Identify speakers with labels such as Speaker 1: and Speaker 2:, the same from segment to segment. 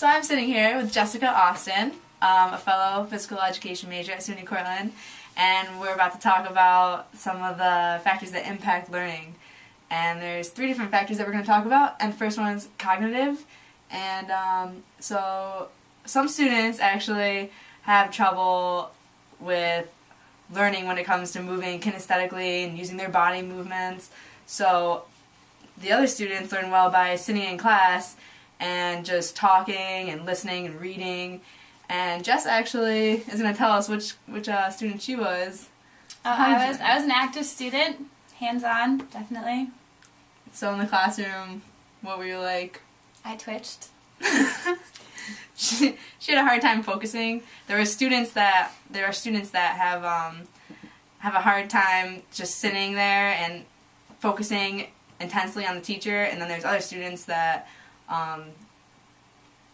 Speaker 1: So I'm sitting here with Jessica Austin, a fellow physical education major at SUNY Cortland, and we're about to talk about some of the factors that impact learning. And there's 3 different factors that we're going to talk about, and the first one is cognitive. And so some students actually have trouble with learning when it comes to moving kinesthetically and using their body movements. So the other students learn well by sitting in class and just talking and listening and reading. And Jess actually is going to tell us which student she was.
Speaker 2: I was an active student, hands-on, definitely.
Speaker 1: So in the classroom, what were you like?
Speaker 2: I twitched.
Speaker 1: She had a hard time focusing. There are students that have a hard time just sitting there and focusing intensely on the teacher, and then there's other students that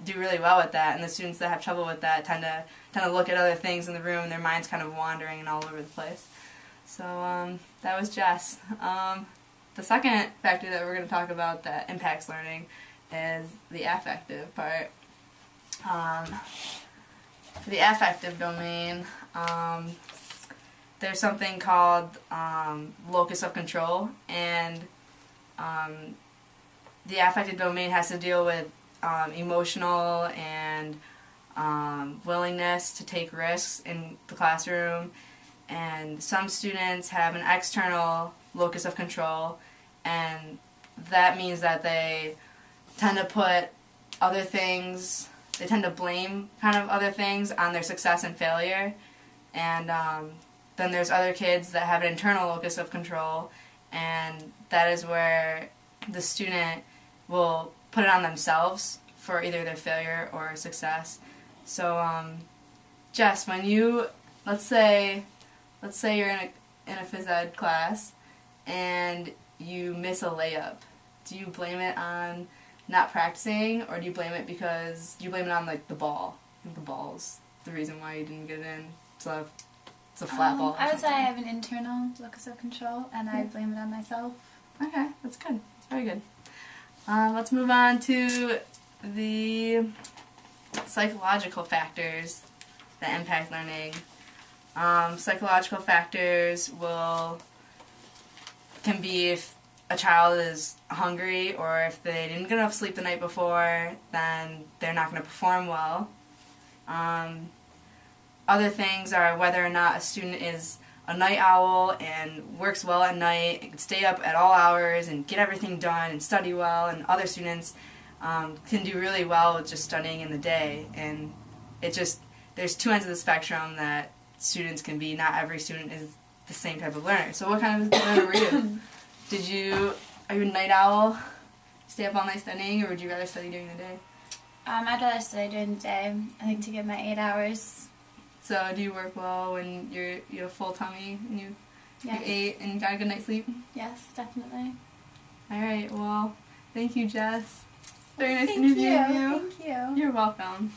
Speaker 1: do really well with that, and the students that have trouble with that tend to look at other things in the room, and their mind's kind of wandering and all over the place. So that was Jess. The second factor that we're going to talk about that impacts learning is the affective part. For the affective domain, there's something called locus of control, and the affective domain has to deal with emotional and willingness to take risks in the classroom. And some students have an external locus of control, and that means that they tend to put other things, they tend to blame kind of other things on their success and failure. And then there's other kids that have an internal locus of control, and that is where the student will put it on themselves for either their failure or success. So Jess, when you, let's say you're in a phys ed class and you miss a layup, do you blame it on not practicing, or do you blame it on like the ball? I think the ball's the reason why you didn't get it in. It's a flat ball.
Speaker 2: I would say I have an internal locus of control, and I blame it on myself.
Speaker 1: Okay, that's good. That's very good. Let's move on to the psychological factors that impact learning. Psychological factors can be if a child is hungry, or if they didn't get enough sleep the night before, then they're not going to perform well. Other things are whether or not a student is a night owl and works well at night and can stay up at all hours and get everything done and study well, and other students can do really well with just studying in the day. And there's 2 ends of the spectrum that students can be. Not every student is the same type of learner. So what kind of learner were you? Are you a night owl? Stay up all night studying, or would you rather study during the day?
Speaker 2: I'd rather study during the day. I think to get my 8 hours.
Speaker 1: So do you work well when you have full tummy and you ate and got a good night's sleep?
Speaker 2: Yes, definitely.
Speaker 1: All right. Well, thank you, Jess. Very nice interviewing you.
Speaker 2: Thank you.
Speaker 1: You're welcome.